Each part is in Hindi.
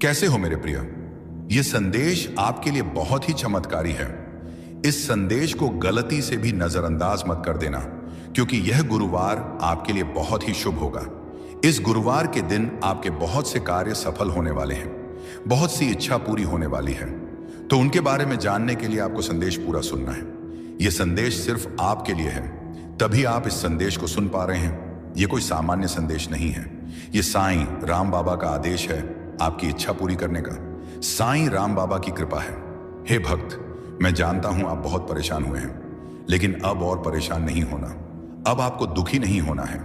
कैसे हो मेरे प्रिय? यह संदेश आपके लिए बहुत ही चमत्कारी है। इस संदेश को गलती से भी नजरअंदाज मत कर देना, क्योंकि यह गुरुवार आपके लिए बहुत ही शुभ होगा। इस गुरुवार के दिन आपके बहुत से कार्य सफल होने वाले हैं, बहुत सी इच्छा पूरी होने वाली है। तो उनके बारे में जानने के लिए आपको संदेश पूरा सुनना है। यह संदेश सिर्फ आपके लिए है, तभी आप इस संदेश को सुन पा रहे हैं। यह कोई सामान्य संदेश नहीं है। यह साईं राम बाबा का आदेश है आपकी इच्छा पूरी करने का। साईं राम बाबा की कृपा है। हे भक्त, मैं जानता हूं आप बहुत परेशान हुए हैं, लेकिन अब और परेशान नहीं होना। अब आपको दुखी नहीं होना है।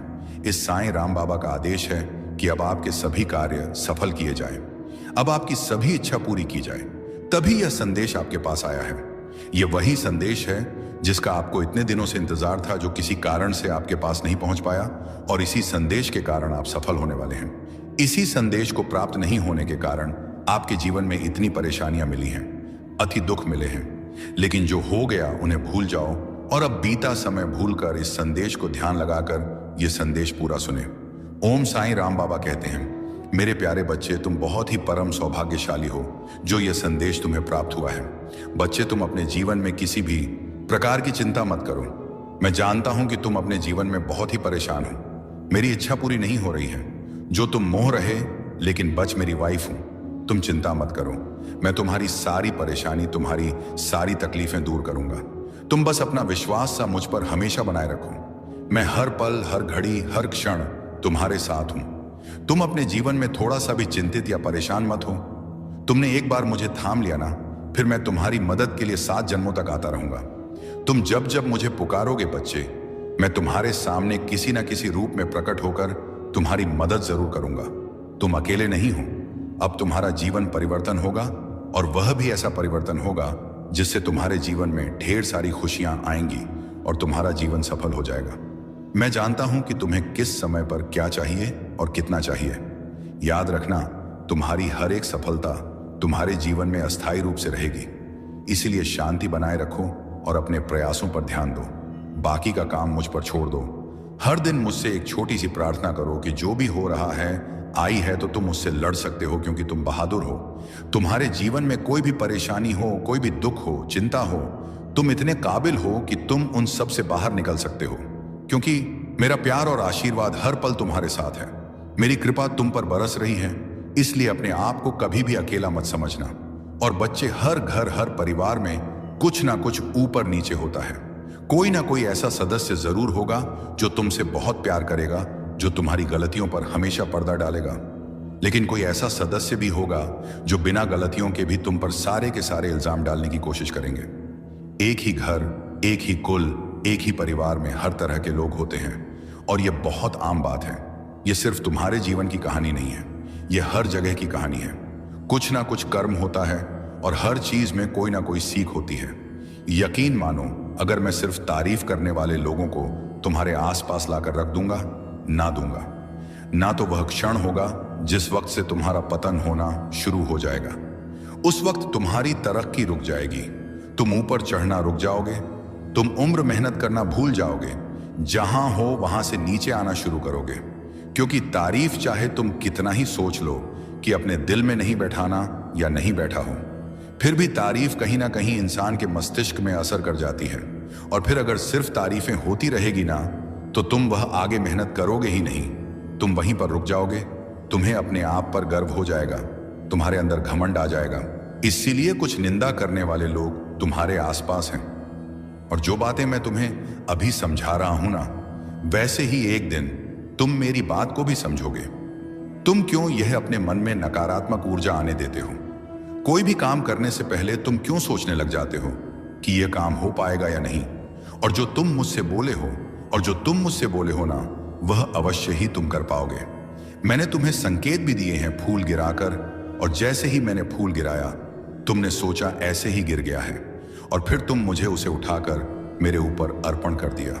इस साईं राम बाबा का आदेश है कि अब आपके सभी कार्य सफल किए जाएं, अब आपकी सभी इच्छा पूरी की जाए। तभी यह संदेश आपके पास आया है। यह वही संदेश है जिसका आपको इतने दिनों से इंतजार था, जो किसी कारण से आपके पास नहीं पहुंच पाया, और इसी संदेश के कारण आप सफल होने वाले हैं। इसी संदेश को प्राप्त नहीं होने के कारण आपके जीवन में इतनी परेशानियां मिली हैं, अति दुख मिले हैं। लेकिन जो हो गया उन्हें भूल जाओ और अब बीता समय भूलकर इस संदेश को ध्यान लगाकर यह संदेश पूरा सुने। ओम साईं राम बाबा कहते हैं, मेरे प्यारे बच्चे, तुम बहुत ही परम सौभाग्यशाली हो जो यह संदेश तुम्हें प्राप्त हुआ है। बच्चे, तुम अपने जीवन में किसी भी प्रकार की चिंता मत करो। मैं जानता हूं कि तुम अपने जीवन में बहुत ही परेशान हो। मेरी इच्छा पूरी नहीं हो रही है। जो तुम मोह रहे, लेकिन बच मेरी वाइफ हूं। तुम चिंता मत करो, मैं तुम्हारी सारी परेशानी, तुम्हारी सारी तकलीफें दूर करूंगा। तुम बस अपना विश्वास सा मुझ पर हमेशा बनाए रखो। मैं हर पल, हर घड़ी, हर क्षण तुम्हारे साथ हूं। तुम अपने जीवन में थोड़ा सा भी चिंतित या परेशान मत हो। तुमने एक बार मुझे थाम लिया ना, फिर मैं तुम्हारी मदद के लिए 7 जन्मों तक आता रहूंगा। तुम जब जब मुझे पुकारोगे बच्चे, मैं तुम्हारे सामने किसी न किसी रूप में प्रकट होकर तुम्हारी मदद जरूर करूंगा। तुम अकेले नहीं हो। अब तुम्हारा जीवन परिवर्तन होगा, और वह भी ऐसा परिवर्तन होगा जिससे तुम्हारे जीवन में ढेर सारी खुशियां आएंगी और तुम्हारा जीवन सफल हो जाएगा। मैं जानता हूं कि तुम्हें किस समय पर क्या चाहिए और कितना चाहिए। याद रखना, तुम्हारी हर एक सफलता तुम्हारे जीवन में अस्थायी रूप से रहेगी। इसीलिए शांति बनाए रखो और अपने प्रयासों पर ध्यान दो। बाकी का काम मुझ पर छोड़ दो। हर दिन मुझसे एक छोटी सी प्रार्थना करो कि जो भी हो रहा है, आई है तो तुम उससे लड़ सकते हो, क्योंकि तुम बहादुर हो। तुम्हारे जीवन में कोई भी परेशानी हो, कोई भी दुख हो, चिंता हो, तुम इतने काबिल हो कि तुम उन सब से बाहर निकल सकते हो, क्योंकि मेरा प्यार और आशीर्वाद हर पल तुम्हारे साथ है। मेरी कृपा तुम पर बरस रही है। इसलिए अपने आप को कभी भी अकेला मत समझना। और बच्चे, हर घर, हर परिवार में कुछ ना कुछ ऊपर नीचे होता है। कोई ना कोई ऐसा सदस्य जरूर होगा जो तुमसे बहुत प्यार करेगा, जो तुम्हारी गलतियों पर हमेशा पर्दा डालेगा। लेकिन कोई ऐसा सदस्य भी होगा जो बिना गलतियों के भी तुम पर सारे के सारे इल्जाम डालने की कोशिश करेंगे। एक ही घर, एक ही कुल, एक ही परिवार में हर तरह के लोग होते हैं, और यह बहुत आम बात है। यह सिर्फ तुम्हारे जीवन की कहानी नहीं है, यह हर जगह की कहानी है। कुछ ना कुछ कर्म होता है, और हर चीज में कोई ना कोई सीख होती है। यकीन मानो, अगर मैं सिर्फ तारीफ करने वाले लोगों को तुम्हारे आसपास लाकर रख दूंगा, ना तो वह क्षण होगा जिस वक्त से तुम्हारा पतन होना शुरू हो जाएगा। उस वक्त तुम्हारी तरक्की रुक जाएगी। तुम ऊपर चढ़ना रुक जाओगे। तुम उम्र मेहनत करना भूल जाओगे। जहां हो वहां से नीचे आना शुरू करोगे, क्योंकि तारीफ चाहे तुम कितना ही सोच लो कि अपने दिल में नहीं बैठाना या नहीं बैठा हो, फिर भी तारीफ कहीं ना कहीं इंसान के मस्तिष्क में असर कर जाती है। और फिर अगर सिर्फ तारीफें होती रहेगी ना, तो तुम वह आगे मेहनत करोगे ही नहीं। तुम वहीं पर रुक जाओगे। तुम्हें अपने आप पर गर्व हो जाएगा, तुम्हारे अंदर घमंड आ जाएगा। इसीलिए कुछ निंदा करने वाले लोग तुम्हारे आसपास हैं। और जो बातें मैं तुम्हें अभी समझा रहा हूं ना, वैसे ही एक दिन तुम मेरी बात को भी समझोगे। तुम क्यों यह अपने मन में नकारात्मक ऊर्जा आने देते हो? कोई भी काम करने से पहले तुम क्यों सोचने लग जाते हो कि यह काम हो पाएगा या नहीं? और जो तुम मुझसे बोले हो ना, वह अवश्य ही तुम कर पाओगे। मैंने तुम्हें संकेत भी दिए हैं फूल गिराकर, और जैसे ही मैंने फूल गिराया, तुमने सोचा ऐसे ही गिर गया है, और फिर तुम मुझे उसे उठाकर मेरे ऊपर अर्पण कर दिया।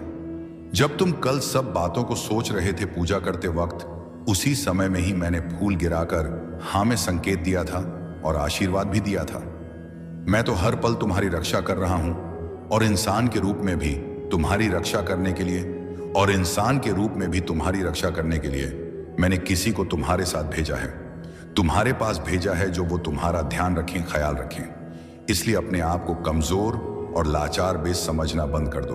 जब तुम कल सब बातों को सोच रहे थे पूजा करते वक्त, उसी समय में ही मैंने फूल गिराकर हाँ में संकेत दिया था और आशीर्वाद भी दिया था। मैं तो हर पल तुम्हारी रक्षा कर रहा हूं, और इंसान के रूप में भी तुम्हारी रक्षा करने के लिए मैंने किसी को तुम्हारे साथ भेजा है। तुम्हारे पास भेजा है जो वो तुम्हारा ध्यान रखें, ख्याल रखें। इसलिए अपने आप को कमजोर और लाचार बेस समझना बंद कर दो।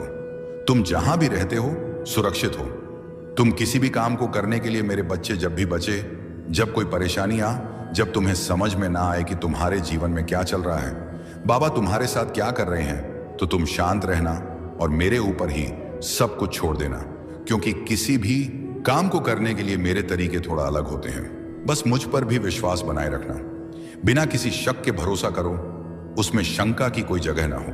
तुम जहां भी रहते हो सुरक्षित हो। तुम किसी भी काम को करने के लिए मेरे बच्चे जब भी बचे, जब कोई परेशानी आ, जब तुम्हें समझ में ना आए कि तुम्हारे जीवन में क्या चल रहा है, बाबा तुम्हारे साथ क्या कर रहे हैं, तो तुम शांत रहना और मेरे ऊपर ही सब कुछ छोड़ देना। क्योंकि किसी भी काम को करने के लिए मेरे तरीके थोड़ा अलग होते हैं। बस मुझ पर भी विश्वास बनाए रखना। बिना किसी शक के भरोसा करो, उसमें शंका की कोई जगह ना हो।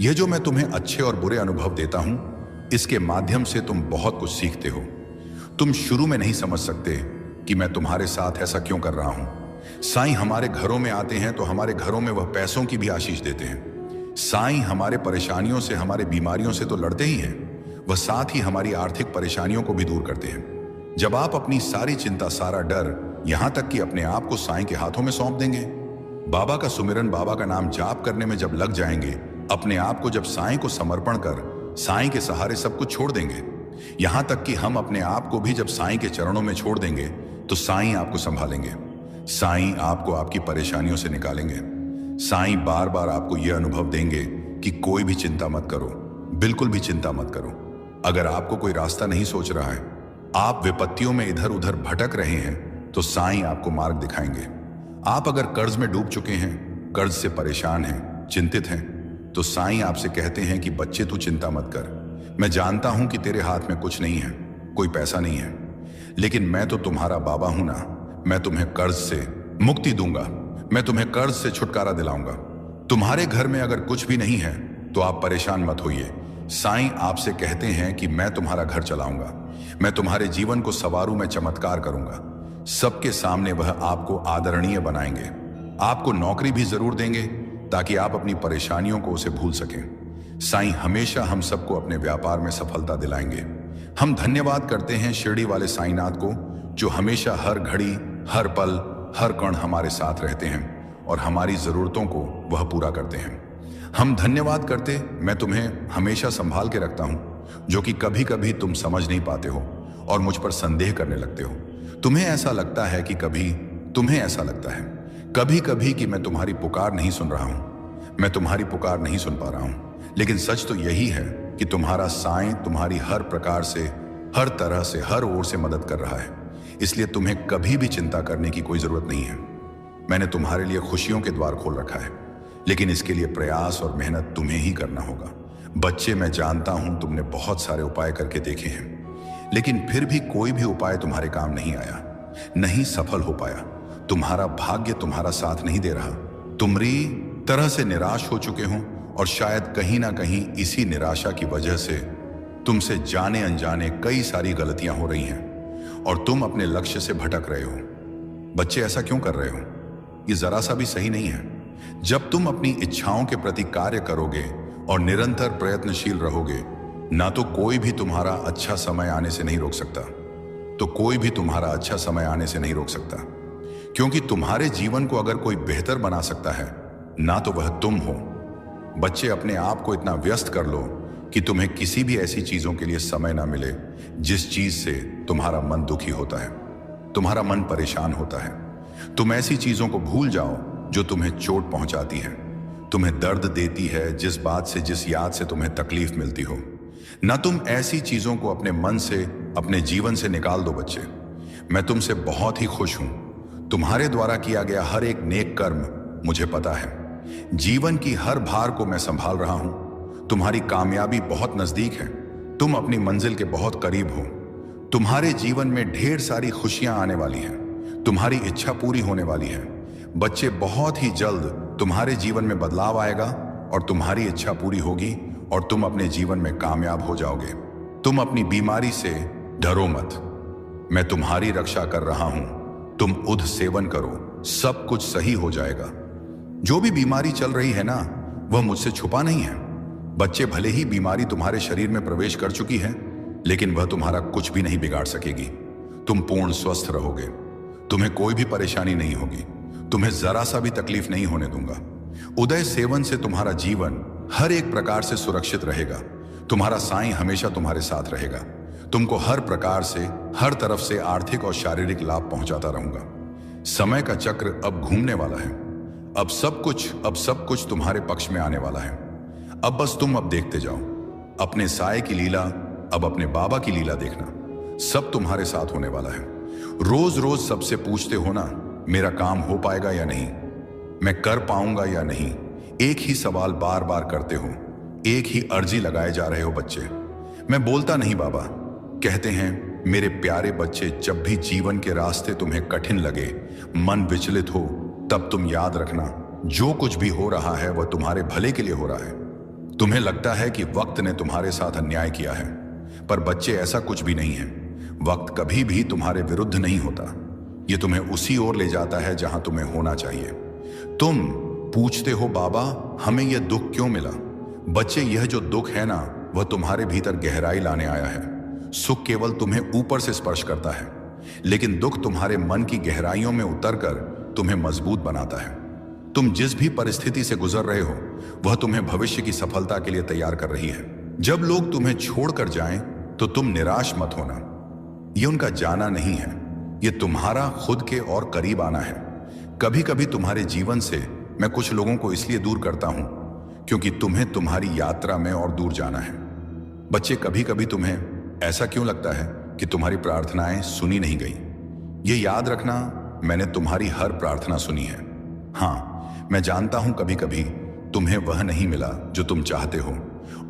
यह जो मैं तुम्हें अच्छे और बुरे अनुभव देता हूं, इसके माध्यम से तुम बहुत कुछ सीखते हो। तुम शुरू में नहीं समझ सकते कि मैं तुम्हारे साथ ऐसा क्यों कर रहा हूं। साईं हमारे घरों में आते हैं तो हमारे घरों में वह पैसों की भी आशीष देते हैं। साईं हमारे परेशानियों से, हमारे बीमारियों से तो लड़ते ही हैं, वह साथ ही हमारी आर्थिक परेशानियों को भी दूर करते हैं। जब आप अपनी सारी चिंता, सारा डर, यहां तक कि अपने आप को साईं के हाथों में सौंप देंगे, बाबा का सुमिरन, बाबा का नाम जाप करने में जब लग जाएंगे, अपने आप को जब साईं को समर्पण कर साईं के सहारे सब कुछ छोड़ देंगे, यहां तक कि हम अपने आप को भी जब साईं के चरणों में छोड़ देंगे, तो साईं आपको संभालेंगे। साईं आपको आपकी परेशानियों से निकालेंगे। साईं बार बार आपको यह अनुभव देंगे कि कोई भी चिंता मत करो, बिल्कुल भी चिंता मत करो। अगर आपको कोई रास्ता नहीं सोच रहा है, आप विपत्तियों में इधर उधर भटक रहे हैं, तो साईं आपको मार्ग दिखाएंगे। आप अगर कर्ज में डूब चुके हैं, कर्ज से परेशान हैं, चिंतित हैं, तो साईं आपसे कहते हैं कि बच्चे तू चिंता मत कर। मैं जानता हूं कि तेरे हाथ में कुछ नहीं है, कोई पैसा नहीं है, लेकिन मैं तो तुम्हारा बाबा हूं ना। मैं तुम्हें कर्ज से मुक्ति दूंगा, मैं तुम्हें कर्ज से छुटकारा दिलाऊंगा। तुम्हारे घर में अगर कुछ भी नहीं है तो आप परेशान मत होइए। साईं आपसे कहते हैं कि मैं तुम्हारा घर चलाऊंगा, मैं तुम्हारे जीवन को संवारूं, मैं चमत्कार करूंगा। सबके सामने वह आपको आदरणीय बनाएंगे। आपको नौकरी भी जरूर देंगे ताकि आप अपनी परेशानियों को उसे भूल सकें। साईं हमेशा हम सबको अपने व्यापार में सफलता दिलाएंगे। हम धन्यवाद करते हैं शिरडी वाले साईनाथ को, जो हमेशा हर घड़ी, हर पल, हर कण हमारे साथ रहते हैं और हमारी जरूरतों को वह पूरा करते हैं। हम धन्यवाद करते, मैं तुम्हें हमेशा संभाल के रखता हूं, जो कि कभी कभी तुम समझ नहीं पाते हो और मुझ पर संदेह करने लगते हो। तुम्हें ऐसा लगता है कि कभी कभी कि मैं तुम्हारी पुकार नहीं सुन रहा हूं, मैं तुम्हारी पुकार नहीं सुन पा रहा हूं। लेकिन सच तो यही है कि तुम्हारा साईं तुम्हारी हर प्रकार से, हर तरह से, हर ओर से मदद कर रहा है। इसलिए तुम्हें कभी भी चिंता करने की कोई जरूरत नहीं है। मैंने तुम्हारे लिए खुशियों के द्वार खोल रखा है, लेकिन इसके लिए प्रयास और मेहनत तुम्हें ही करना होगा। बच्चे, मैं जानता हूं तुमने बहुत सारे उपाय करके देखे हैं, लेकिन फिर भी कोई भी उपाय तुम्हारे काम नहीं आया, नहीं सफल हो पाया। तुम्हारा भाग्य तुम्हारा साथ नहीं दे रहा। तुमरी तरह से निराश हो चुके हो और शायद कहीं ना कहीं इसी निराशा की वजह से तुमसे जाने अनजाने कई सारी गलतियां हो रही हैं और तुम अपने लक्ष्य से भटक रहे हो। बच्चे, ऐसा क्यों कर रहे हो? ये जरा सा भी सही नहीं है। जब तुम अपनी इच्छाओं के प्रति कार्य करोगे और निरंतर प्रयत्नशील रहोगे, ना तो कोई भी तुम्हारा अच्छा समय आने से नहीं रोक सकता, क्योंकि तुम्हारे जीवन को अगर कोई बेहतर बना सकता है, ना तो वह तुम हो। बच्चे, अपने आप को इतना व्यस्त कर लो कि तुम्हें किसी भी ऐसी चीजों के लिए समय ना मिले जिस चीज से तुम्हारा मन दुखी होता है, तुम्हारा मन परेशान होता है। तुम ऐसी चीजों को भूल जाओ जो तुम्हें चोट पहुंचाती है, तुम्हें दर्द देती है, जिस बात से, जिस याद से तुम्हें तकलीफ मिलती हो। ना तुम ऐसी चीजों को अपने मन से, अपने जीवन से निकाल दो। बच्चे, मैं तुमसे बहुत ही खुश हूं। तुम्हारे द्वारा किया गया हर एक नेक कर्म मुझे पता है। जीवन की हर भार को मैं संभाल रहा हूं। तुम्हारी कामयाबी बहुत नजदीक है, तुम अपनी मंजिल के बहुत करीब हो। तुम्हारे जीवन में ढेर सारी खुशियां आने वाली हैं, तुम्हारी इच्छा पूरी होने वाली है। बच्चे, बहुत ही जल्द तुम्हारे जीवन में बदलाव आएगा और तुम्हारी इच्छा पूरी होगी और तुम अपने जीवन में कामयाब हो जाओगे। तुम अपनी बीमारी से डरो मत, मैं तुम्हारी रक्षा कर रहा हूं। तुम उध सेवन करो, सब कुछ सही हो जाएगा। जो भी बीमारी चल रही है ना, वह मुझसे छुपा नहीं है। बच्चे, भले ही बीमारी तुम्हारे शरीर में प्रवेश कर चुकी है, लेकिन वह तुम्हारा कुछ भी नहीं बिगाड़ सकेगी। तुम पूर्ण स्वस्थ रहोगे, तुम्हें कोई भी परेशानी नहीं होगी, तुम्हें जरा सा भी तकलीफ नहीं होने दूंगा। उदय सेवन से तुम्हारा जीवन हर एक प्रकार से सुरक्षित रहेगा। तुम्हारा साईं हमेशा तुम्हारे साथ रहेगा। तुमको हर प्रकार से, हर तरफ से आर्थिक और शारीरिक लाभ पहुंचाता रहूंगा। समय का चक्र अब घूमने वाला है। अब सब कुछ तुम्हारे पक्ष में आने वाला है। अब बस तुम अब देखते जाओ। अपने साये की लीला, अब अपने बाबा की लीला देखना। सब तुम्हारे साथ होने वाला है। रोज रोज सबसे पूछते हो ना, मेरा काम हो पाएगा या नहीं, मैं कर पाऊंगा या नहीं। एक ही सवाल बार बार करते हो, एक ही अर्जी लगाए जा रहे हो बच्चे। मैं बोलता नहीं बाबा, कहते हैं मेरे प्यारे बच्चे। जब भी जीवन के रास्ते तुम्हें कठिन लगे, मन विचलित हो, तब तुम याद रखना, जो कुछ भी हो रहा है वह तुम्हारे भले के लिए हो रहा है। तुम्हें लगता है कि वक्त ने तुम्हारे साथ अन्याय किया है, पर बच्चे ऐसा कुछ भी नहीं है। वक्त कभी भी तुम्हारे विरुद्ध नहीं होता। ये तुम्हें उसी ओर ले जाता है जहां तुम्हें होना चाहिए। तुम पूछते हो बाबा हमें यह दुख क्यों मिला। बच्चे, यह जो दुख है ना, वह तुम्हारे भीतर गहराई लाने आया है। सुख केवल तुम्हें ऊपर से स्पर्श करता है, लेकिन दुख तुम्हारे मन की गहराइयों में उतरकर तुम्हें मजबूत बनाता है। तुम जिस भी परिस्थिति से गुजर रहे हो, वह तुम्हें भविष्य की सफलता के लिए तैयार कर रही है। जब लोग तुम्हें छोड़कर जाएं, तो तुम निराश मत होना। यह उनका जाना नहीं है, यह तुम्हारा खुद के और करीब आना है। कभी कभी तुम्हारे जीवन से मैं कुछ लोगों को इसलिए दूर करता हूं क्योंकि तुम्हें तुम्हारी यात्रा में और दूर जाना है। बच्चे, कभी कभी तुम्हें ऐसा क्यों लगता है कि तुम्हारी प्रार्थनाएं सुनी नहीं गई? ये याद रखना, मैंने तुम्हारी हर प्रार्थना सुनी है। हाँ, मैं जानता हूं कभी कभी तुम्हें वह नहीं मिला जो तुम चाहते हो,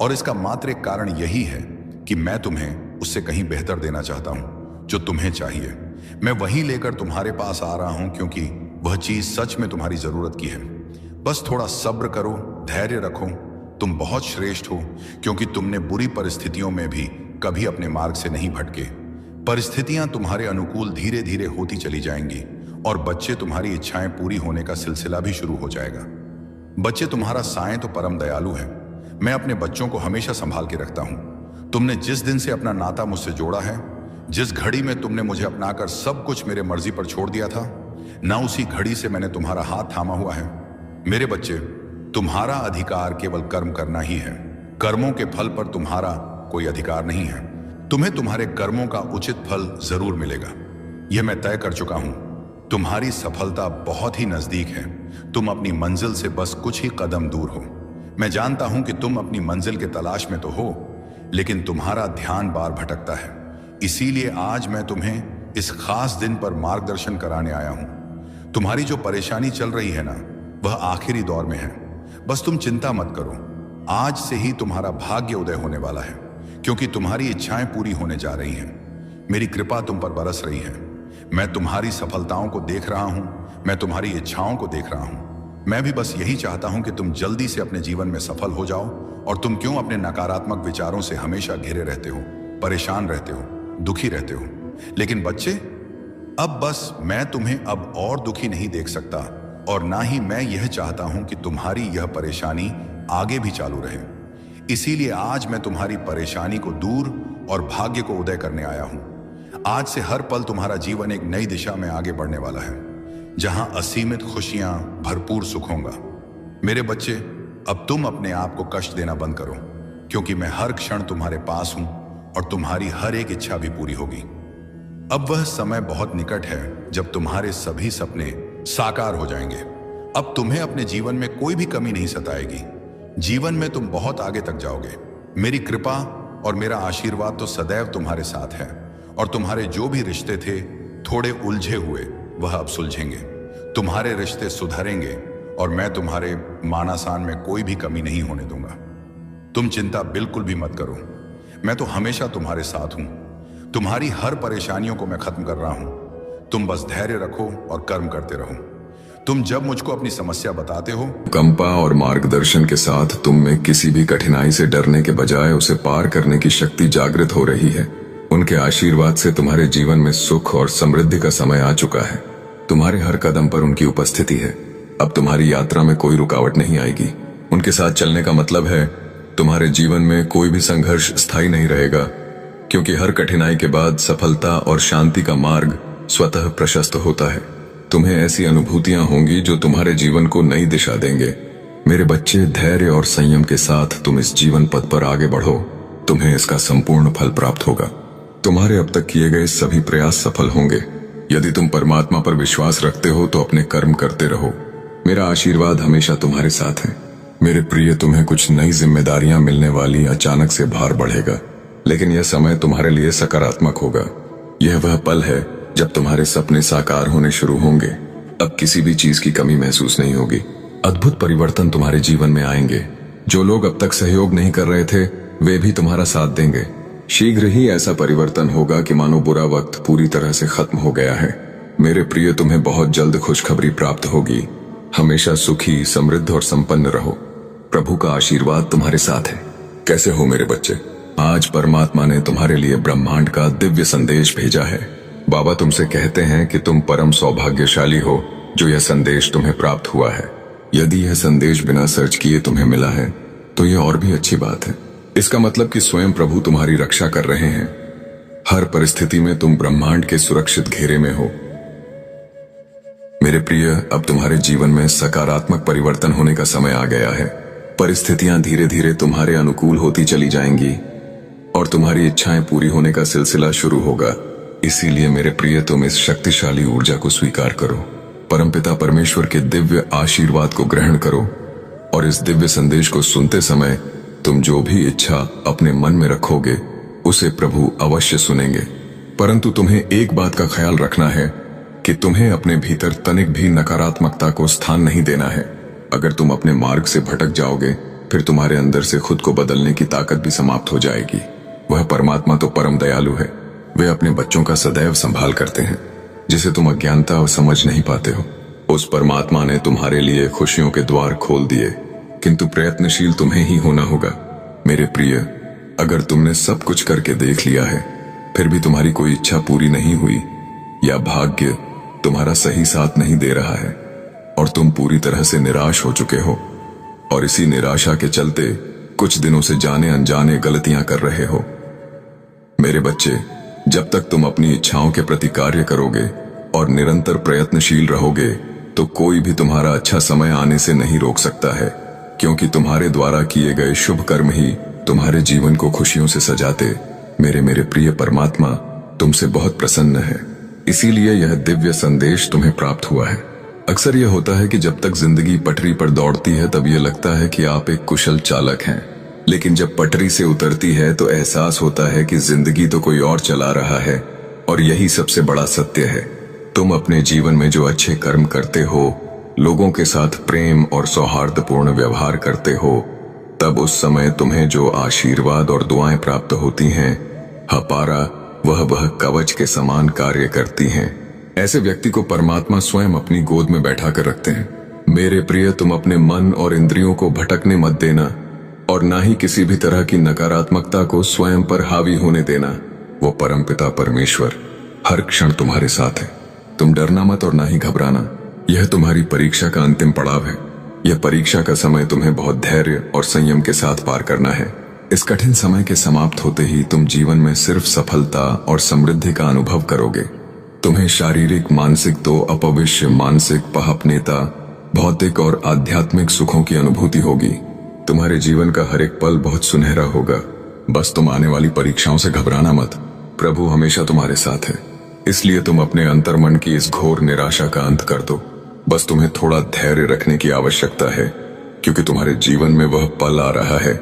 और इसका मात्र एक कारण यही है कि मैं तुम्हें उससे कहीं बेहतर देना चाहता हूं जो तुम्हें चाहिए। मैं वही लेकर तुम्हारे पास आ रहा हूं क्योंकि वह चीज सच में तुम्हारी जरूरत की है। बस थोड़ा सब्र करो, धैर्य रखो। तुम बहुत श्रेष्ठ हो क्योंकि तुमने बुरी परिस्थितियों में भी कभी अपने मार्ग से नहीं भटके। परिस्थितियां तुम्हारे अनुकूल धीरे धीरे होती चली जाएंगी, और बच्चे, तुम्हारी इच्छाएं पूरी होने का सिलसिला भी शुरू हो जाएगा। बच्चे, तुम्हारा साएं तो परम दयालु है। मैं अपने बच्चों को हमेशा संभाल के रखता हूं। तुमने जिस दिन से अपना नाता मुझसे जोड़ा है, जिस घड़ी में तुमने मुझे अपनाकर सब कुछ मेरे मर्जी पर छोड़ दिया था, ना उसी घड़ी से मैंने तुम्हारा हाथ थामा हुआ है। मेरे बच्चे, तुम्हारा अधिकार केवल कर्म करना ही है। कर्मों के फल पर तुम्हारा कोई अधिकार नहीं है। तुम्हें तुम्हारे कर्मों का उचित फल जरूर मिलेगा, यह मैं तय कर चुका हूं। तुम्हारी सफलता बहुत ही नजदीक है। तुम अपनी मंजिल से बस कुछ ही कदम दूर हो। मैं जानता हूं कि तुम अपनी मंजिल के तलाश में तो हो, लेकिन तुम्हारा ध्यान बार भटकता है। इसीलिए आज मैं तुम्हें इस खास दिन पर मार्गदर्शन कराने आया हूं। तुम्हारी जो परेशानी चल रही है ना, वह आखिरी दौर में है। बस तुम चिंता मत करो। आज से ही तुम्हारा भाग्य उदय होने वाला है, क्योंकि तुम्हारी इच्छाएं पूरी होने जा रही हैं। मेरी कृपा तुम पर बरस रही है। मैं तुम्हारी सफलताओं को देख रहा हूं, मैं तुम्हारी इच्छाओं को देख रहा हूं। मैं भी बस यही चाहता हूं कि तुम जल्दी से अपने जीवन में सफल हो जाओ। और तुम क्यों अपने नकारात्मक विचारों से हमेशा घिरे रहते हो, परेशान रहते हो, दुखी रहते हो? लेकिन बच्चे, अब बस मैं तुम्हें अब और दुखी नहीं देख सकता, और ना ही मैं यह चाहता हूं कि तुम्हारी यह परेशानी आगे भी चालू रहे। इसीलिए आज मैं तुम्हारी परेशानी को दूर और भाग्य को उदय करने आया हूं। आज से हर पल तुम्हारा जीवन एक नई दिशा में आगे बढ़ने वाला है, जहां असीमित खुशियां, भरपूर सुख होगा। मेरे बच्चे, अब तुम अपने आप को कष्ट देना बंद करो, क्योंकि मैं हर क्षण तुम्हारे पास हूं और तुम्हारी हर एक इच्छा भी पूरी होगी। अब वह समय बहुत निकट है जब तुम्हारे सभी सपने साकार हो जाएंगे। अब तुम्हें अपने जीवन में कोई भी कमी नहीं सताएगी। जीवन में तुम बहुत आगे तक जाओगे। मेरी कृपा और मेरा आशीर्वाद तो सदैव तुम्हारे साथ है, और तुम्हारे जो भी रिश्ते थे थोड़े उलझे हुए, वह अब सुलझेंगे। तुम्हारे रिश्ते सुधरेंगे, और मैं तुम्हारे मानासान में कोई भी कमी नहीं होने दूंगा। तुम चिंता बिल्कुल भी मत करो। मैं तो हमेशा तुम्हारे साथ हूं। तुम्हारी हर परेशानियों को मैं खत्म कर रहा हूं। तुम बस धैर्य रखो और कर्म करते रहो। तुम जब मुझको अपनी समस्या बताते हो, कंपा और मार्गदर्शन के साथ तुम में किसी भी कठिनाई से डरने के बजाय उसे पार करने की शक्ति जागृत हो रही है। उनके आशीर्वाद से तुम्हारे जीवन में सुख और समृद्धि का समय आ चुका है। तुम्हारे हर कदम पर उनकी उपस्थिति है। अब तुम्हारी यात्रा में कोई रुकावट नहीं आएगी। उनके साथ चलने का मतलब है तुम्हारे जीवन में कोई भी संघर्ष स्थायी नहीं रहेगा, क्योंकि हर कठिनाई के बाद सफलता और शांति का मार्ग स्वतः प्रशस्त होता है। तुम्हें ऐसी अनुभूतियां होंगी जो तुम्हारे जीवन को नई दिशा देंगे। मेरे बच्चे, धैर्य और संयम के साथ तुम इस जीवन पथ पर आगे बढ़ो। तुम्हें इसका संपूर्ण फल प्राप्त होगा। तुम्हारे अब तक किए गए सभी प्रयास सफल होंगे। यदि तुम परमात्मा पर विश्वास रखते हो तो अपने कर्म करते रहो। मेरा आशीर्वाद हमेशा तुम्हारे साथ है। मेरे प्रिय, तुम्हें कुछ नई जिम्मेदारियां मिलने वाली, अचानक से भार बढ़ेगा, लेकिन यह समय तुम्हारे लिए सकारात्मक होगा। यह वह पल है जब तुम्हारे सपने साकार होने शुरू होंगे। अब किसी भी चीज की कमी महसूस नहीं होगी। अद्भुत परिवर्तन तुम्हारे जीवन में आएंगे। जो लोग अब तक सहयोग नहीं कर रहे थे, वे भी तुम्हारा साथ देंगे। शीघ्र ही ऐसा परिवर्तन होगा कि मानो बुरा वक्त पूरी तरह से खत्म हो गया है। मेरे प्रिय, तुम्हें बहुत जल्द खुशखबरी प्राप्त होगी। हमेशा सुखी, समृद्ध और संपन्न रहो। प्रभु का आशीर्वाद तुम्हारे साथ है। कैसे हो मेरे बच्चे? आज परमात्मा ने तुम्हारे लिए ब्रह्मांड का दिव्य संदेश भेजा है। बाबा तुमसे कहते हैं कि तुम परम सौभाग्यशाली हो जो यह संदेश तुम्हें प्राप्त हुआ है। यदि यह संदेश बिना सर्च किए तुम्हें मिला है तो यह और भी अच्छी बात है। इसका मतलब कि स्वयं प्रभु तुम्हारी रक्षा कर रहे हैं। हर परिस्थिति में तुम ब्रह्मांड के सुरक्षित घेरे में हो। मेरे प्रिय, अब तुम्हारे जीवन में सकारात्मक परिवर्तन होने का समय आ गया है। परिस्थितियां धीरे धीरे तुम्हारे अनुकूल होती चली जाएंगी और तुम्हारी इच्छाएं पूरी होने का सिलसिला शुरू होगा। इसीलिए मेरे प्रिय, तुम इस शक्तिशाली ऊर्जा को स्वीकार करो। परमपिता परमेश्वर के दिव्य आशीर्वाद को ग्रहण करो और इस दिव्य संदेश को सुनते समय तुम जो भी इच्छा अपने मन में रखोगे उसे प्रभु अवश्य सुनेंगे। परंतु तुम्हें एक बात का ख्याल रखना है कि तुम्हें अपने भीतर तनिक भी नकारात्मकता को स्थान नहीं देना है। अगर तुम अपने मार्ग से भटक जाओगे, फिर तुम्हारे अंदर से खुद को बदलने की ताकत भी समाप्त हो जाएगी। वह परमात्मा तो परम दयालु है। वे अपने बच्चों का सदैव संभाल करते हैं, जिसे तुम अज्ञानता और समझ नहीं पाते हो। उस परमात्मा ने तुम्हारे लिए खुशियों के द्वार खोल दिए, किंतु प्रयत्नशील तुम्हें ही होना होगा। मेरे प्रिय, अगर तुमने सब कुछ करके देख लिया है, फिर भी तुम्हारी कोई इच्छा पूरी नहीं हुई या भाग्य तुम्हारा सही साथ नहीं दे रहा है और तुम पूरी तरह से निराश हो चुके हो और इसी निराशा के चलते कुछ दिनों से जाने अनजाने गलतियां कर रहे हो, मेरे बच्चे, जब तक तुम अपनी इच्छाओं के प्रति कार्य करोगे और निरंतर प्रयत्नशील रहोगे तो कोई भी तुम्हारा अच्छा समय आने से नहीं रोक सकता है, क्योंकि तुम्हारे द्वारा किए गए शुभ कर्म ही तुम्हारे जीवन को खुशियों से सजाते। मेरे प्रिय, परमात्मा तुमसे बहुत प्रसन्न है, इसीलिए यह दिव्य संदेश तुम्हें प्राप्त हुआ है। अक्सर यह होता है कि जब तक जिंदगी पटरी पर दौड़ती है तब यह लगता है कि आप एक कुशल चालक हैं, लेकिन जब पटरी से उतरती है तो एहसास होता है कि जिंदगी तो कोई और चला रहा है। और यही सबसे बड़ा सत्य है। तुम अपने जीवन में जो अच्छे कर्म करते हो, लोगों के साथ प्रेम और सौहार्दपूर्ण व्यवहार करते हो, तब उस समय तुम्हें जो आशीर्वाद और दुआएं प्राप्त होती हैं, हपारा वह कवच के समान कार्य करती हैं। ऐसे व्यक्ति को परमात्मा स्वयं अपनी गोद में बैठा कर रखते हैं। मेरे प्रिय, तुम अपने मन और इंद्रियों को भटकने मत देना और ना ही किसी भी तरह की नकारात्मकता को स्वयं पर हावी होने देना। वो परमपिता परमेश्वर हर क्षण तुम्हारे साथ है। तुम डरना मत और ना ही घबराना। यह तुम्हारी परीक्षा का अंतिम पड़ाव है। यह परीक्षा का समय तुम्हें बहुत धैर्य और संयम के साथ पार करना है। इस कठिन समय के समाप्त होते ही तुम जीवन में सिर्फ सफलता और समृद्धि का अनुभव करोगे। तुम्हें शारीरिक, मानसिक तो अपविश्य, मानसिक, पापनेता, भौतिक और आध्यात्मिक सुखों की अनुभूति होगी। तुम्हारे जीवन का हर एक पल बहुत सुनहरा होगा। बस तुम आने वाली परीक्षाओं से घबराना मत। प्रभु हमेशा तुम्हारे साथ है, इसलिए तुम अपने अंतर्मन की इस घोर निराशा का अंत कर दो। बस तुम्हें थोड़ा धैर्य रखने की आवश्यकता है, क्योंकि तुम्हारे जीवन में वह पल आ रहा है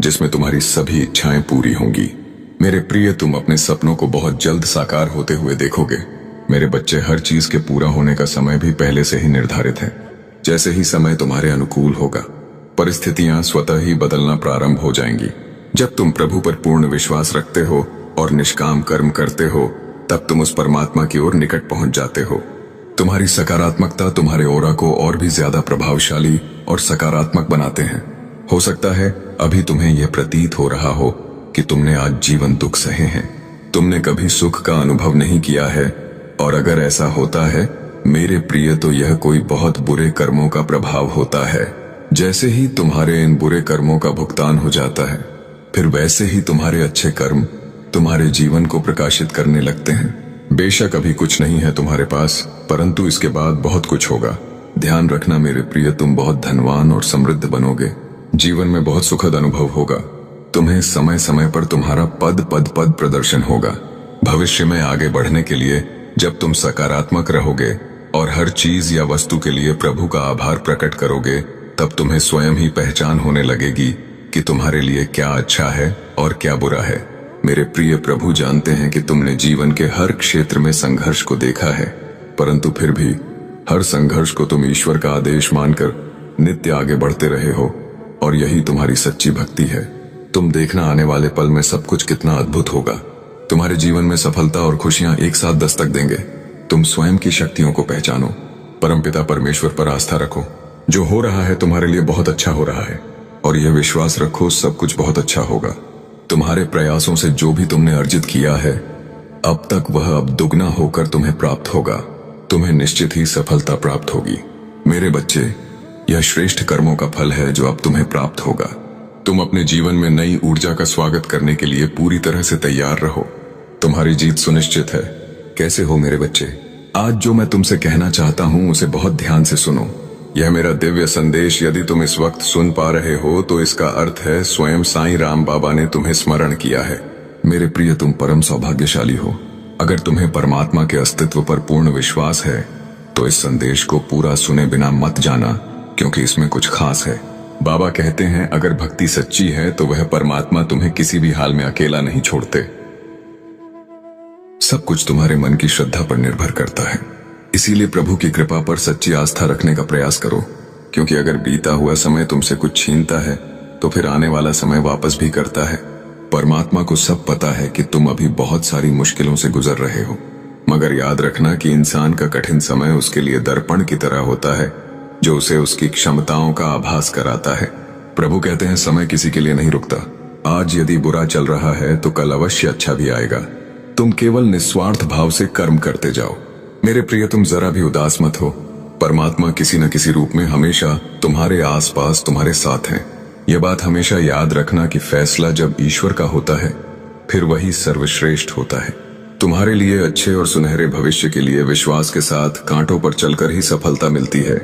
जिसमें तुम्हारी सभी इच्छाएं पूरी होंगी। मेरे प्रिय, तुम अपने सपनों को बहुत जल्द साकार होते हुए देखोगे। मेरे बच्चे, हर चीज के पूरा होने का समय भी पहले से ही निर्धारित है। जैसे ही समय तुम्हारे अनुकूल होगा, परिस्थितियां स्वतः ही बदलना प्रारंभ हो जाएंगी। जब तुम प्रभु पर पूर्ण विश्वास रखते हो और निष्काम कर्म करते हो, तब तुम उस परमात्मा की ओर निकट पहुंच जाते हो। तुम्हारी सकारात्मकता तुम्हारे ओरा को और भी ज्यादा प्रभावशाली और सकारात्मक बनाते हैं। हो सकता है अभी तुम्हें यह प्रतीत हो रहा हो कि तुमने आज जीवन दुख सहे हैं, तुमने कभी सुख का अनुभव नहीं किया है, और अगर ऐसा होता है मेरे प्रिय, तो यह कोई बहुत बुरे कर्मों का प्रभाव होता है। जैसे ही तुम्हारे इन बुरे कर्मों का भुगतान हो जाता है, फिर वैसे ही तुम्हारे अच्छे कर्म तुम्हारे जीवन को प्रकाशित करने लगते हैं। बेशक अभी कुछ नहीं है तुम्हारे पास, परंतु इसके बाद बहुत कुछ होगा। ध्यान रखना मेरे प्रिय, तुम बहुत धनवान और समृद्ध बनोगे। जीवन में बहुत सुखद अनुभव होगा। तुम्हें समय समय पर तुम्हारा पद प्रदर्शन होगा। भविष्य में आगे बढ़ने के लिए जब तुम सकारात्मक रहोगे और हर चीज या वस्तु के लिए प्रभु का आभार प्रकट करोगे, तब तुम्हें स्वयं ही पहचान होने लगेगी कि तुम्हारे लिए क्या अच्छा है और क्या बुरा है। मेरे प्रिय प्रभु जानते हैं कि तुमने जीवन के हर क्षेत्र में संघर्ष को देखा है, परंतु फिर भी हर संघर्ष को तुम ईश्वर का आदेश मानकर नित्य आगे बढ़ते रहे हो, और यही तुम्हारी सच्ची भक्ति है। तुम देखना आने वाले पल में सब कुछ कितना अद्भुत होगा। तुम्हारे जीवन में सफलता और खुशियां एक साथ दस्तक देंगे। तुम स्वयं की शक्तियों को पहचानो, परमपिता परमेश्वर पर आस्था रखो। जो हो रहा है तुम्हारे लिए बहुत अच्छा हो रहा है, और यह विश्वास रखो सब कुछ बहुत अच्छा होगा। तुम्हारे प्रयासों से जो भी तुमने अर्जित किया है अब तक, वह अब दुगना होकर तुम्हें प्राप्त होगा। तुम्हें निश्चित ही सफलता प्राप्त होगी। मेरे बच्चे, यह श्रेष्ठ कर्मों का फल है जो अब तुम्हें प्राप्त होगा। तुम अपने जीवन में नई ऊर्जा का स्वागत करने के लिए पूरी तरह से तैयार रहो। तुम्हारी जीत सुनिश्चित है। कैसे हो मेरे बच्चे? आज जो मैं तुमसे कहना चाहता हूं उसे बहुत ध्यान से सुनो। यह मेरा दिव्य संदेश यदि तुम इस वक्त सुन पा रहे हो तो इसका अर्थ है स्वयं साईं राम बाबा ने तुम्हें स्मरण किया है। मेरे प्रिय, तुम परम सौभाग्यशाली हो। अगर तुम्हें परमात्मा के अस्तित्व पर पूर्ण विश्वास है तो इस संदेश को पूरा सुने बिना मत जाना, क्योंकि इसमें कुछ खास है। बाबा कहते हैं अगर भक्ति सच्ची है तो वह परमात्मा तुम्हें किसी भी हाल में अकेला नहीं छोड़ते। सब कुछ तुम्हारे मन की श्रद्धा पर निर्भर करता है। इसीलिए प्रभु की कृपा पर सच्ची आस्था रखने का प्रयास करो, क्योंकि अगर बीता हुआ समय तुमसे कुछ छीनता है तो फिर आने वाला समय वापस भी करता है। परमात्मा को सब पता है कि तुम अभी बहुत सारी मुश्किलों से गुजर रहे हो, मगर याद रखना कि इंसान का कठिन समय उसके लिए दर्पण की तरह होता है जो उसे उसकी क्षमताओं का आभास कराता है। प्रभु कहते हैं समय किसी के लिए नहीं रुकता। आज यदि बुरा चल रहा है तो कल अवश्य अच्छा भी आएगा। तुम केवल निस्वार्थ भाव से कर्म करते जाओ। मेरे प्रिय, तुम जरा भी उदास मत हो। परमात्मा किसी न किसी रूप में हमेशा तुम्हारे आसपास तुम्हारे साथ है। यह बात हमेशा याद रखना कि फैसला जब ईश्वर का होता है फिर वही सर्वश्रेष्ठ होता है। तुम्हारे लिए अच्छे और सुनहरे भविष्य के लिए विश्वास के साथ कांटों पर चलकर ही सफलता मिलती है।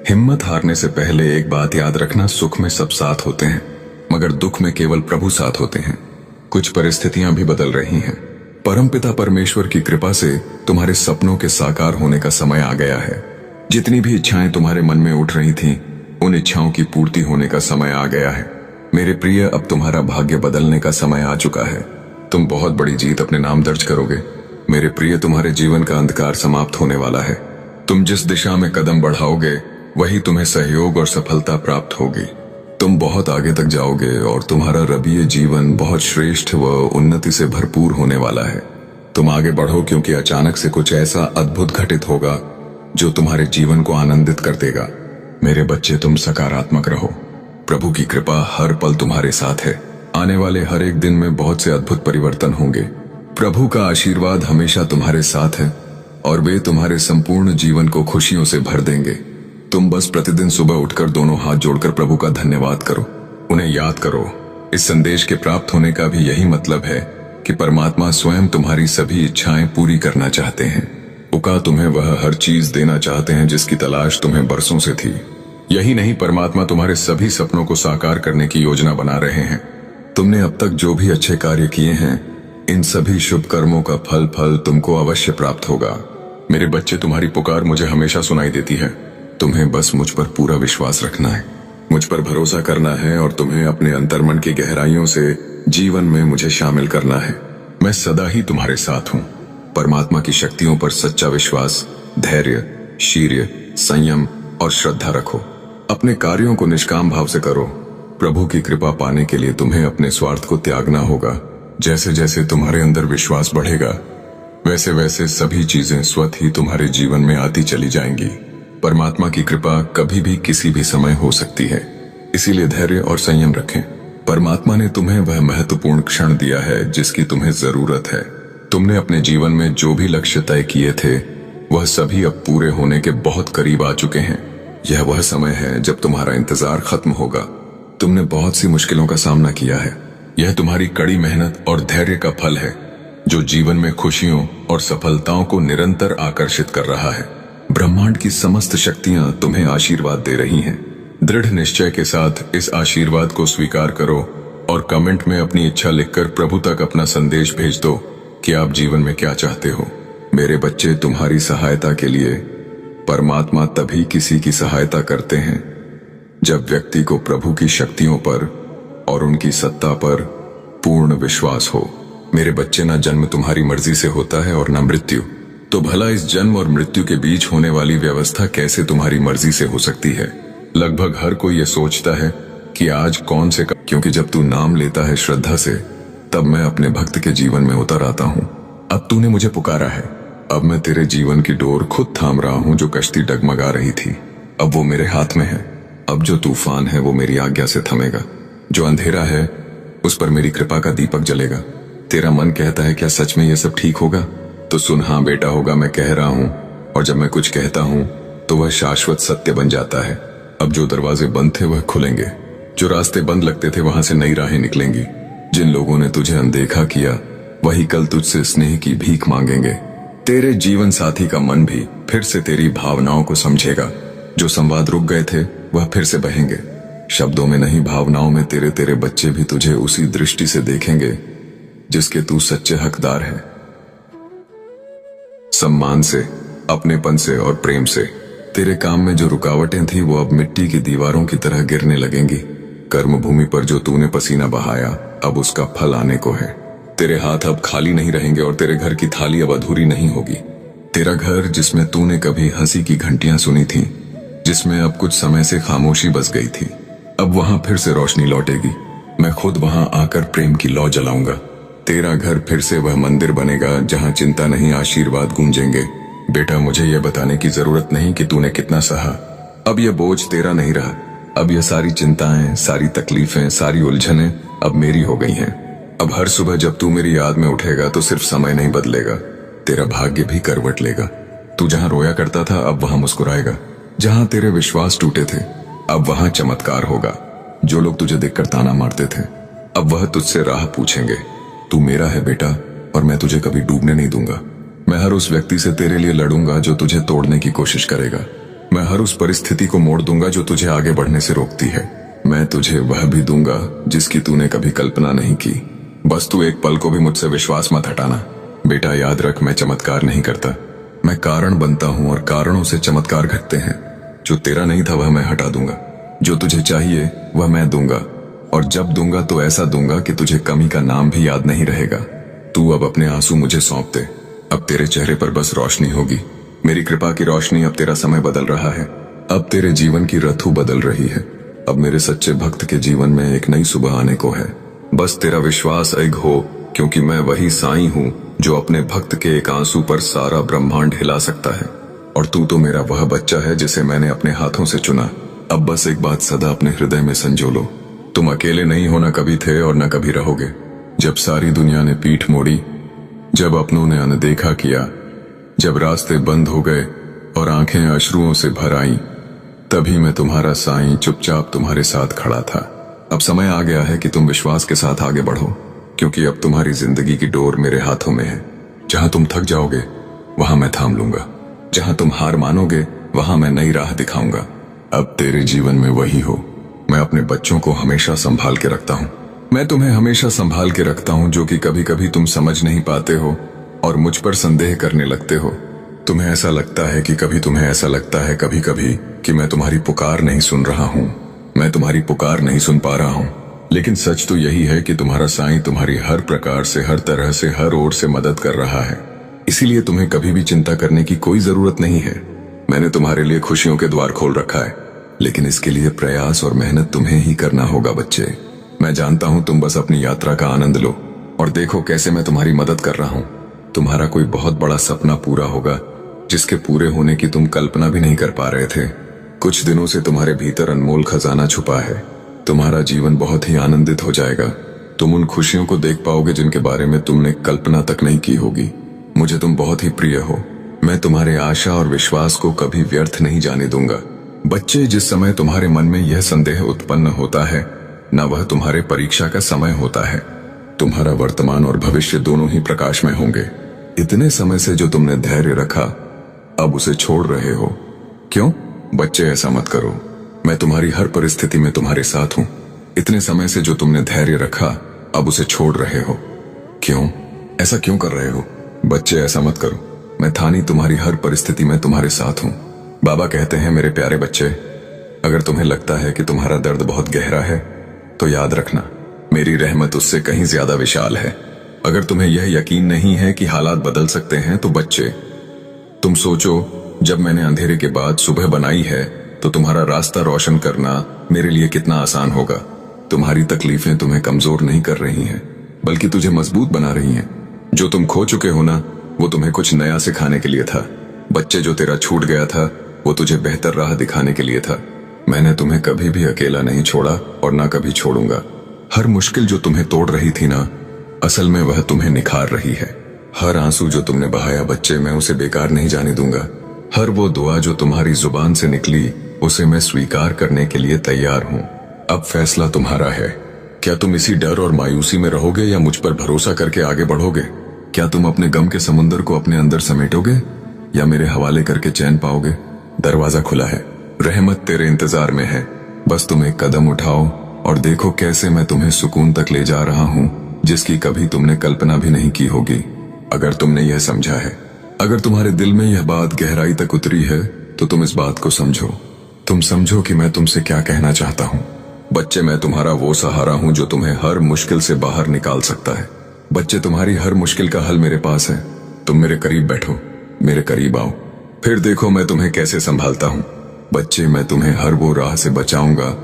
हिम्मत हारने से पहले एक बात याद रखना, सुख में सब साथ होते हैं मगर दुख में केवल प्रभु साथ होते हैं। कुछ परिस्थितियां भी बदल रही हैं। परमपिता परमेश्वर की कृपा से तुम्हारे सपनों के साकार होने का समय आ गया है। जितनी भी इच्छाएं तुम्हारे मन में उठ रही थीं, उन इच्छाओं की पूर्ति होने का समय आ गया है। मेरे प्रिय, अब तुम्हारा भाग्य बदलने का समय आ चुका है। तुम बहुत बड़ी जीत अपने नाम दर्ज करोगे। मेरे प्रिय, तुम्हारे जीवन का अंधकार समाप्त होने वाला है। तुम जिस दिशा में कदम बढ़ाओगे वही तुम्हें सहयोग और सफलता प्राप्त होगी। तुम बहुत आगे तक जाओगे और तुम्हारा रबीय जीवन बहुत श्रेष्ठ व उन्नति से भरपूर होने वाला है। तुम आगे बढ़ो, क्योंकि अचानक से कुछ ऐसा अद्भुत घटित होगा जो तुम्हारे जीवन को आनंदित कर देगा। मेरे बच्चे, तुम सकारात्मक रहो। प्रभु की कृपा हर पल तुम्हारे साथ है। आने वाले हर एक दिन में बहुत से अद्भुत परिवर्तन होंगे। प्रभु का आशीर्वाद हमेशा तुम्हारे साथ है और वे तुम्हारे संपूर्ण जीवन को खुशियों से भर देंगे। तुम बस प्रतिदिन सुबह उठकर दोनों हाथ जोड़कर प्रभु का धन्यवाद करो, उन्हें याद करो। इस संदेश के प्राप्त होने का भी यही मतलब है कि परमात्मा स्वयं तुम्हारी सभी इच्छाएं पूरी करना चाहते हैं। उका तुम्हें वह हर चीज देना चाहते हैं जिसकी तलाश तुम्हें बरसों से थी। यही नहीं, परमात्मा तुम्हारे सभी सपनों को साकार करने की योजना बना रहे हैं। तुमने अब तक जो भी अच्छे कार्य किए हैं, इन सभी शुभ कर्मों का फल तुमको अवश्य प्राप्त होगा। मेरे बच्चे, तुम्हारी पुकार मुझे हमेशा सुनाई देती है। तुम्हें बस मुझ पर पूरा विश्वास रखना है, मुझ पर भरोसा करना है और तुम्हें अपने अंतर्मन की गहराइयों से जीवन में मुझे शामिल करना है। मैं सदा ही तुम्हारे साथ हूँ। परमात्मा की शक्तियों पर सच्चा विश्वास, धैर्य, शीर्य, संयम और श्रद्धा रखो। अपने कार्यों को निष्काम भाव से करो। प्रभु की कृपा पाने के लिए तुम्हें अपने स्वार्थ को त्यागना होगा। जैसे जैसे तुम्हारे अंदर विश्वास बढ़ेगा वैसे वैसे सभी चीजें स्वतः ही तुम्हारे जीवन में आती चली जाएंगी। परमात्मा की कृपा कभी भी किसी भी समय हो सकती है, इसीलिए धैर्य और संयम रखें। परमात्मा ने तुम्हें वह महत्वपूर्ण क्षण दिया है जिसकी तुम्हें जरूरत है। तुमने अपने जीवन में जो भी लक्ष्य तय किए थे वह सभी अब पूरे होने के बहुत करीब आ चुके हैं। यह वह समय है जब तुम्हारा इंतजार खत्म होगा। तुमने बहुत सी मुश्किलों का सामना किया है। यह तुम्हारी कड़ी मेहनत और धैर्य का फल है जो जीवन में खुशियों और सफलताओं को निरंतर आकर्षित कर रहा है। ब्रह्मांड की समस्त शक्तियां तुम्हें आशीर्वाद दे रही हैं। दृढ़ निश्चय के साथ इस आशीर्वाद को स्वीकार करो और कमेंट में अपनी इच्छा लिखकर प्रभु तक अपना संदेश भेज दो कि आप जीवन में क्या चाहते हो। मेरे बच्चे, तुम्हारी सहायता के लिए परमात्मा तभी किसी की सहायता करते हैं जब व्यक्ति को प्रभु की शक्तियों पर और उनकी सत्ता पर पूर्ण विश्वास हो। मेरे बच्चे, ना जन्म तुम्हारी मर्जी से होता है और ना मृत्यु, तो भला इस जन्म और मृत्यु के बीच होने वाली व्यवस्था कैसे तुम्हारी मर्जी से हो सकती है? लगभग हर कोई ये सोचता है कि आज कौन से क्योंकि जब तू नाम लेता है श्रद्धा से, तब मैं अपने भक्त के जीवन में उतर आता हूँ। अब तूने मुझे पुकारा है, अब मैं तेरे जीवन की डोर खुद थाम रहा हूँ। जो कश्ती डगमगा रही थी अब वो मेरे हाथ में है। अब जो तूफान है वो मेरी आज्ञा से थमेगा। जो अंधेरा है उस पर मेरी कृपा का दीपक जलेगा। तेरा मन कहता है क्या सच में ये सब ठीक होगा? तो सुन, हाँ बेटा, होगा। मैं कह रहा हूँ, और जब मैं कुछ कहता हूँ तो वह शाश्वत सत्य बन जाता है। अब जो दरवाजे बंद थे वह खुलेंगे, जो रास्ते बंद लगते थे वहां से नई राहें निकलेंगी। जिन लोगों ने तुझे अनदेखा किया वही कल तुझसे स्नेह की भीख मांगेंगे। तेरे जीवन साथी का मन भी फिर से तेरी भावनाओं को समझेगा। जो संवाद रुक गए थे वह फिर से बहेंगे। शब्दों में नहीं, भावनाओं में तेरे बच्चे भी तुझे उसी दृष्टि से देखेंगे जिसके तू सच्चे हकदार है। सम्मान से, अपनेपन से और प्रेम से। तेरे काम में जो रुकावटें थी वो अब मिट्टी की दीवारों की तरह गिरने लगेंगी। कर्म भूमि पर जो तूने पसीना बहाया अब उसका फल आने को है। तेरे हाथ अब खाली नहीं रहेंगे और तेरे घर की थाली अब अधूरी नहीं होगी। तेरा घर, जिसमें तूने कभी हंसी की घंटियां सुनी थी, जिसमें अब कुछ समय से खामोशी बस गई थी, अब वहां फिर से रोशनी लौटेगी। मैं खुद वहां आकर प्रेम की लौ जलाऊंगा। तेरा घर फिर से वह मंदिर बनेगा जहां चिंता नहीं, आशीर्वाद गूंजेंगे। बेटा, मुझे यह बताने की जरूरत नहीं कि तूने कितना सहा। अब यह बोझ तेरा नहीं रहा। अब यह सारी चिंताएं, सारी तकलीफें, सारी उलझनें अब मेरी हो गई हैं। अब हर सुबह जब तू मेरी याद में उठेगा तो सिर्फ समय नहीं बदलेगा, तेरा भाग्य भी करवट लेगा। तू जहां रोया करता था अब वहां मुस्कुराएगा। जहां तेरे विश्वास टूटे थे अब वहां चमत्कार होगा। जो लोग तुझे देखकर ताना मारते थे अब वह तुझसे राह पूछेंगे। तू मेरा है बेटा, और मैं तुझे कभी डूबने नहीं दूंगा। मैं हर उस व्यक्ति से तेरे लिए लड़ूंगा जो तुझे तोड़ने की कोशिश करेगा। मैं हर उस परिस्थिति को मोड़ दूंगा जो तुझे आगे बढ़ने से रोकती है। मैं तुझे वह भी दूंगा जिसकी तूने कभी कल्पना नहीं की। बस तू एक पल को भी मुझसे विश्वास मत हटाना। बेटा, याद रख, मैं चमत्कार नहीं करता, मैं कारण बनता हूं और कारणों से चमत्कार घटते हैं। जो तेरा नहीं था वह मैं हटा दूंगा। जो तुझे चाहिए वह मैं दूंगा, और जब दूंगा तो ऐसा दूंगा कि तुझे कमी का नाम भी याद नहीं रहेगा। तू अब अपने आंसू मुझे सौंप दे। अब तेरे चेहरे पर बस रोशनी होगी, मेरी कृपा की रोशनी। अब तेरा समय बदल रहा है, अब तेरे जीवन की रथू बदल रही है। अब मेरे सच्चे भक्त के जीवन में एक नई सुबह आने को है। बस तेरा विश्वास अग हो, क्योंकि मैं वही साईं हूँ जो अपने भक्त के एक आंसू पर सारा ब्रह्मांड हिला सकता है। और तू तो मेरा वह बच्चा है जिसे मैंने अपने हाथों से चुना। अब बस एक बात सदा अपने हृदय में संजो लो, तुम अकेले नहीं हो, न कभी थे और न कभी रहोगे। जब सारी दुनिया ने पीठ मोड़ी, जब अपनों ने अनदेखा किया, जब रास्ते बंद हो गए और आंखें अश्रुओं से भर आईं, तभी मैं तुम्हारा साईं चुपचाप तुम्हारे साथ खड़ा था। अब समय आ गया है कि तुम विश्वास के साथ आगे बढ़ो, क्योंकि अब तुम्हारी जिंदगी की डोर मेरे हाथों में है। जहां तुम थक जाओगे वहां मैं थाम लूंगा, जहां तुम हार मानोगे वहां मैं नई राह दिखाऊंगा। अब तेरे जीवन में वही हो। मैं अपने बच्चों को हमेशा संभाल के रखता हूँ। मैं तुम्हें हमेशा संभाल के रखता हूँ, जो कि कभी कभी तुम समझ नहीं पाते हो और मुझ पर संदेह करने लगते हो। तुम्हें ऐसा लगता है कभी कभी कि मैं तुम्हारी पुकार नहीं सुन रहा हूँ, मैं तुम्हारी पुकार नहीं सुन पा रहा हूँ। लेकिन सच तो यही है कि तुम्हारा साईं तुम्हारी हर प्रकार से, हर तरह से, हर ओर से मदद कर रहा है। इसीलिए तुम्हें कभी भी चिंता करने की कोई जरूरत नहीं है। मैंने तुम्हारे लिए खुशियों के द्वार खोल रखा है, लेकिन इसके लिए प्रयास और मेहनत तुम्हें ही करना होगा बच्चे। मैं जानता हूं, तुम बस अपनी यात्रा का आनंद लो और देखो कैसे मैं तुम्हारी मदद कर रहा हूं। तुम्हारा कोई बहुत बड़ा सपना पूरा होगा, जिसके पूरे होने की तुम कल्पना भी नहीं कर पा रहे थे। कुछ दिनों से तुम्हारे भीतर अनमोल खजाना छुपा है। तुम्हारा जीवन बहुत ही आनंदित हो जाएगा। तुम उन खुशियों को देख पाओगे जिनके बारे में तुमने कल्पना तक नहीं की होगी। मुझे तुम बहुत ही प्रिय हो। मैं तुम्हारे आशा और विश्वास को कभी व्यर्थ नहीं जाने दूंगा। बच्चे, जिस समय तुम्हारे मन में यह संदेह उत्पन्न होता है, न वह तुम्हारे परीक्षा का समय होता है। तुम्हारा वर्तमान और भविष्य दोनों ही प्रकाश में होंगे। इतने समय से जो तुमने धैर्य रखा, अब उसे छोड़ रहे हो। क्यों? बच्चे, ऐसा मत करो। मैं तुम्हारी हर परिस्थिति में तुम्हारे साथ हूं। इतने समय से जो तुमने धैर्य रखा, अब उसे छोड़ रहे हो। क्यों? ऐसा क्यों कर रहे हो? बच्चे, ऐसा मत करो। मैं थानी तुम्हारी हर परिस्थिति में तुम्हारे साथ हूं। बाबा कहते हैं, मेरे प्यारे बच्चे, अगर तुम्हें लगता है कि तुम्हारा दर्द बहुत गहरा है तो याद रखना, मेरी रहमत उससे कहीं ज्यादा विशाल है। अगर तुम्हें यह यकीन नहीं है कि हालात बदल सकते हैं तो बच्चे, तुम सोचो, जब मैंने अंधेरे के बाद सुबह बनाई है तो तुम्हारा रास्ता रोशन करना मेरे लिए कितना आसान होगा। तुम्हारी तकलीफें तुम्हें कमजोर नहीं कर रही हैं, बल्कि तुझे मजबूत बना रही हैं। जो तुम खो चुके हो ना, वो तुम्हें कुछ नया सिखाने के लिए था। बच्चे, जो तेरा छूट गया था वो तुझे बेहतर राह दिखाने के लिए था। मैंने तुम्हें कभी भी अकेला नहीं छोड़ा और ना कभी छोड़ूंगा। हर मुश्किल जो तुम्हें तोड़ रही थी ना, असल में वह तुम्हें निखार रही है। हर आंसू जो तुमने बहाया बच्चे, मैं उसे बेकार नहीं जाने दूंगा। हर वो दुआ जो तुम्हारी जुबान से निकली, उसे मैं स्वीकार करने के लिए तैयार हूं। अब फैसला तुम्हारा है। क्या तुम इसी डर और मायूसी में रहोगे या मुझ पर भरोसा करके आगे बढ़ोगे? क्या तुम अपने गम के समुंदर को अपने अंदर समेटोगे या मेरे हवाले करके चैन पाओगे? दरवाजा खुला है, रहमत तेरे इंतजार में है। बस तुम एक कदम उठाओ और देखो कैसे मैं तुम्हें सुकून तक ले जा रहा हूं, जिसकी कभी तुमने कल्पना भी नहीं की होगी। अगर तुमने यह समझा है, अगर तुम्हारे दिल में यह बात गहराई तक उतरी है, तो तुम इस बात को समझो। तुम समझो कि मैं तुमसे क्या कहना चाहता हूं। बच्चे, मैं तुम्हारा वो सहारा हूं जो तुम्हें हर मुश्किल से बाहर निकाल सकता है। बच्चे, तुम्हारी हर मुश्किल का हल मेरे पास है। तुम मेरे करीब बैठो, मेरे करीब आओ, फिर देखो मैं तुम्हें कैसे संभालता हूं। बच्चे, मैं तुम्हें हर वो राह से बचाऊंगा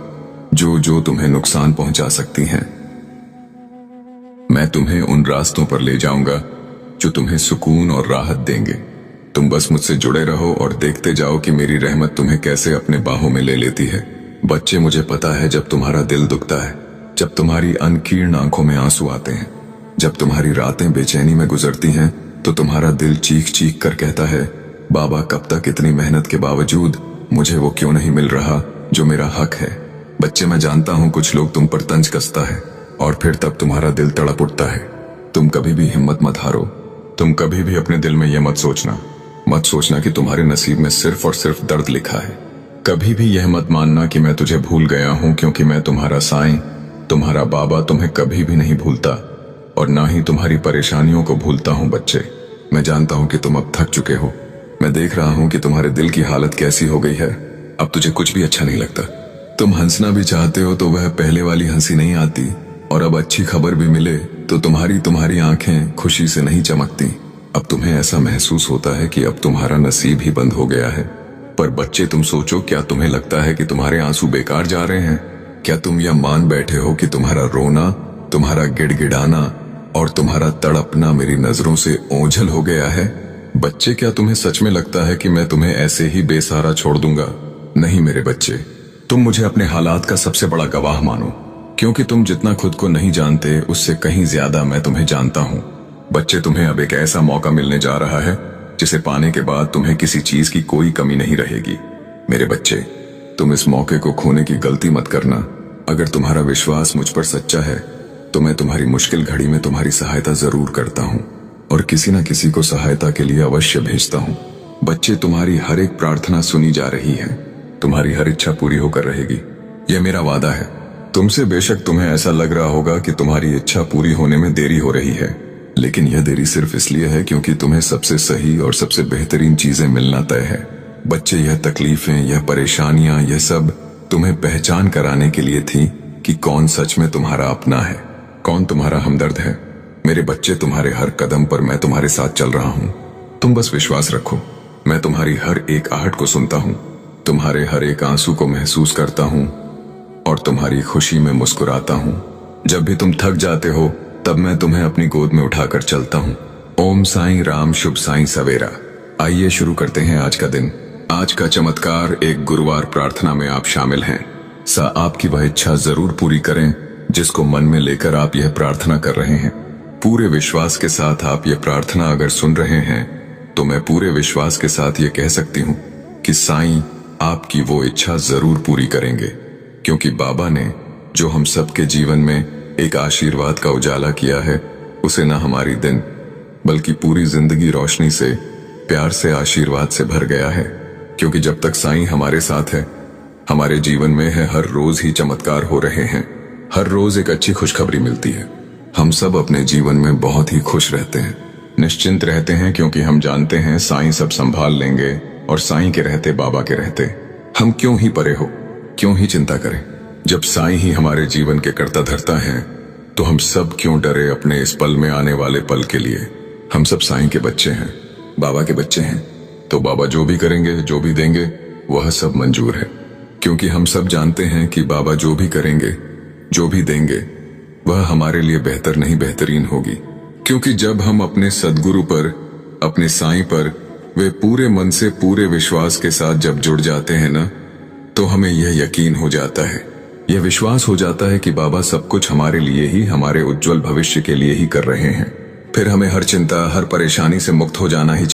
जो तुम्हें नुकसान पहुंचा सकती हैं। मैं तुम्हें उन रास्तों पर ले जाऊंगा जो तुम्हें सुकून और राहत देंगे। तुम बस मुझसे जुड़े रहो और देखते जाओ कि मेरी रहमत तुम्हें कैसे अपने बाहों में ले लेती है। बच्चे, मुझे पता है जब तुम्हारा दिल दुखता है, जब तुम्हारी अनकीर्ण आंखों में आंसू आते हैं, जब तुम्हारी रातें बेचैनी में गुजरती हैं, तो तुम्हारा दिल चीख चीख कर कहता है, बाबा, कब तक इतनी मेहनत के बावजूद मुझे वो क्यों नहीं मिल रहा जो मेरा हक है। बच्चे, मैं जानता हूं कुछ लोग तुम पर तंज कसता है और फिर तब तुम्हारा दिल तड़प उठता है। तुम कभी भी हिम्मत मत हारो। तुम कभी भी अपने दिल में यह मत सोचना कि तुम्हारे नसीब में सिर्फ और सिर्फ दर्द लिखा है। कभी भी यह मत मानना कि मैं तुझे भूल गया हूं, क्योंकि मैं तुम्हारा साईं, तुम्हारा बाबा तुम्हें कभी भी नहीं भूलता और ना ही तुम्हारी परेशानियों को भूलता हूं। बच्चे, मैं जानता हूं कि तुम अब थक चुके हो। मैं देख रहा हूं कि तुम्हारे दिल की हालत कैसी हो गई है। अब तुझे कुछ भी अच्छा नहीं लगता। तुम हंसना भी चाहते हो तो वह पहले वाली हंसी नहीं आती, और अब अच्छी खबर भी मिले तो तुम्हारी आंखें खुशी से नहीं चमकती। अब तुम्हें ऐसा महसूस होता है कि अब तुम्हारा नसीब ही बंद हो गया है। पर बच्चे, तुम सोचो, क्या तुम्हें लगता है कि तुम्हारे आंसू बेकार जा रहे हैं? क्या तुम यह मान बैठे हो कि तुम्हारा रोना, तुम्हारा गिड़गिड़ाना और तुम्हारा तड़पना मेरी नजरों से ओझल हो गया है? बच्चे, क्या तुम्हें सच में लगता है कि मैं तुम्हें ऐसे ही बेसहारा छोड़ दूंगा? नहीं मेरे बच्चे, तुम मुझे अपने हालात का सबसे बड़ा गवाह मानो, क्योंकि तुम जितना खुद को नहीं जानते उससे कहीं ज्यादा मैं तुम्हें जानता हूं। बच्चे, तुम्हें अब एक ऐसा मौका मिलने जा रहा है जिसे पाने के बाद तुम्हें किसी चीज की कोई कमी नहीं रहेगी। मेरे बच्चे, तुम इस मौके को खोने की गलती मत करना। अगर तुम्हारा विश्वास मुझ पर सच्चा है तो मैं तुम्हारी मुश्किल घड़ी में तुम्हारी सहायता जरूर करता हूं और किसी न किसी को सहायता के लिए अवश्य भेजता हूं। बच्चे, तुम्हारी हर एक प्रार्थना सुनी जा रही है, तुम्हारी हर इच्छा पूरी होकर रहेगी, यह मेरा वादा है। तुमसे बेशक तुम्हें ऐसा लग रहा होगा कि तुम्हारी इच्छा पूरी होने में देरी हो रही है, लेकिन यह देरी सिर्फ इसलिए है क्योंकि तुम्हें सबसे सही और सबसे बेहतरीन चीजें मिलना तय है। बच्चे, यह तकलीफें, यह परेशानियां, यह सब तुम्हें पहचान कराने के लिए थी कि कौन सच में तुम्हारा अपना है, कौन तुम्हारा हमदर्द है। मेरे बच्चे, तुम्हारे हर कदम पर मैं तुम्हारे साथ चल रहा हूं। तुम बस विश्वास रखो। मैं तुम्हारी हर एक आहट को सुनता हूं, तुम्हारे हर एक आंसू को महसूस करता हूं और तुम्हारी खुशी में मुस्कुराता हूं। जब भी तुम थक जाते हो तब मैं तुम्हें अपनी गोद में उठाकर चलता हूं। ओम साईं राम, शुभ साईं सवेरा। आइए शुरू करते हैं आज का दिन। आज का चमत्कार, एक गुरुवार प्रार्थना में आप शामिल हैं। आपकी वह इच्छा जरूर पूरी करें जिसको मन में लेकर आप यह प्रार्थना कर रहे हैं। पूरे विश्वास के साथ आप यह प्रार्थना अगर सुन रहे हैं तो मैं पूरे विश्वास के साथ ये कह सकती हूँ कि साईं आपकी वो इच्छा जरूर पूरी करेंगे, क्योंकि बाबा ने जो हम सबके जीवन में एक आशीर्वाद का उजाला किया है, उसे न हमारी दिन बल्कि पूरी जिंदगी रोशनी से, प्यार से, आशीर्वाद से भर गया है। क्योंकि जब तक साईं हमारे साथ है, हमारे जीवन में है, हर रोज ही चमत्कार हो रहे हैं। हर रोज एक अच्छी खुशखबरी मिलती है। हम सब अपने जीवन में बहुत ही खुश रहते हैं। निश्चिंत रहते हैं क्योंकि हम जानते हैं साईं सब संभाल लेंगे, और साईं के रहते बाबा के रहते हम क्यों ही परे हो, क्यों ही चिंता करें। जब साईं ही हमारे जीवन के कर्ता धर्ता हैं, तो हम सब क्यों डरे अपने इस पल में आने वाले पल के लिए। हम सब साईं के बच्चे हैं, बाबा के बच्चे हैं, तो बाबा जो भी करेंगे, जो भी देंगे, वह सब मंजूर है। क्योंकि हम सब जानते हैं कि बाबा जो भी करेंगे, जो भी देंगे, वह हमारे लिए बेहतर नहीं बेहतरीन होगी। क्योंकि जब हम अपने सदगुरु पर, अपने साईं पर, वे पूरे मन से पूरे विश्वास के साथ जब जुड़ जाते हैं ना, तो हमें यह यकीन हो जाता है, यह विश्वास हो जाता है कि बाबा सब कुछ हमारे लिए ही, हमारे उज्जवल भविष्य के लिए ही कर रहे हैं। फिर हमें हर चिंता, हर परेशानी से मुक्त हो जाना ही